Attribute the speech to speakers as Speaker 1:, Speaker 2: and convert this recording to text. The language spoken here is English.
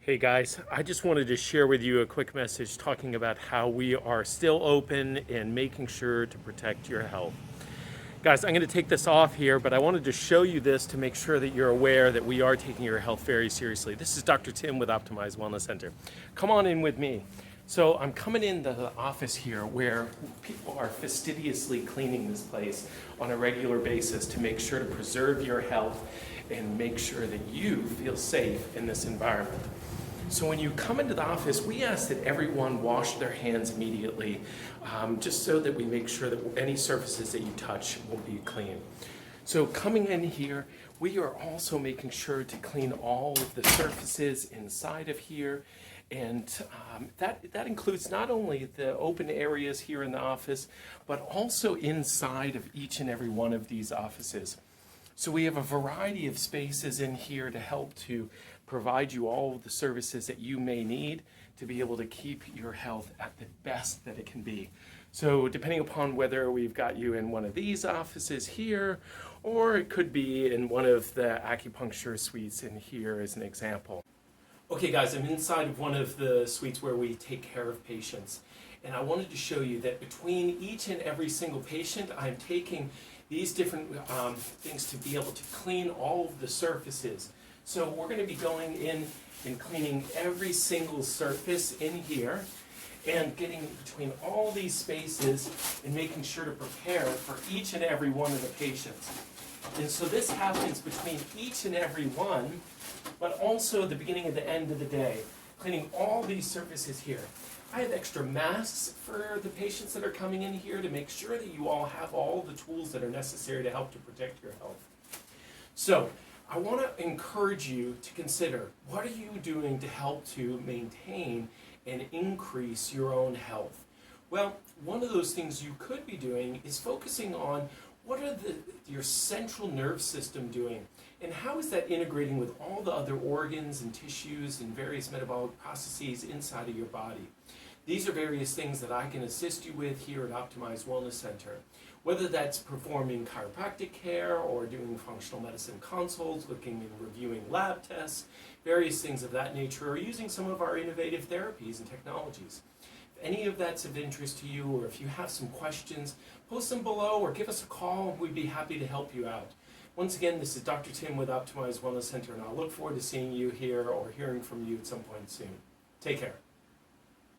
Speaker 1: Hey guys, I just wanted to share with you a quick message talking about how we are still open and making sure to protect your health. Guys, I'm going to take this off here, but I wanted to show you this to make sure that you're aware that we are taking your health very seriously. This is Dr. Tim with Optimized Wellness Center. Come on in with me. So I'm coming into the office here where people are fastidiously cleaning this place on a regular basis to make sure to preserve your health and make sure that you feel safe in this environment. So when you come into the office, we ask that everyone wash their hands immediately, just so that we make sure that any surfaces that you touch will be clean. So coming in here, we are also making sure to clean all of the surfaces inside of here. And that includes not only the open areas here in the office, but also inside of each and every one of these offices. So we have a variety of spaces in here to help to provide you all of the services that you may need to be able to keep your health at the best that it can be. So depending upon whether we've got you in one of these offices here, or it could be in one of the acupuncture suites in here as an example. Okay guys, I'm inside of one of the suites where we take care of patients. And I wanted to show you that between each and every single patient, I'm taking these different things to be able to clean all of the surfaces. So we're going to be going in and cleaning every single surface in here and getting between all these spaces and making sure to prepare for each and every one of the patients. And so this happens between each and every one, but also the beginning and the end of the day, cleaning all these surfaces here. I have extra masks for the patients that are coming in here to make sure that you all have all the tools that are necessary to help to protect your health. So I want to encourage you to consider, what are you doing to help to maintain and increase your own health? Well, one of those things you could be doing is focusing on what are your central nerve system doing, and how is that integrating with all the other organs and tissues and various metabolic processes inside of your body. These are various things that I can assist you with here at Optimized Wellness Center. Whether that's performing chiropractic care or doing functional medicine consults, looking and reviewing lab tests, various things of that nature, or using some of our innovative therapies and technologies. If any of that's of interest to you, or if you have some questions, post them below or give us a call. We'd be happy to help you out. Once again, this is Dr. Tim with Optimized Wellness Center, and I'll look forward to seeing you here or hearing from you at some point soon. Take care.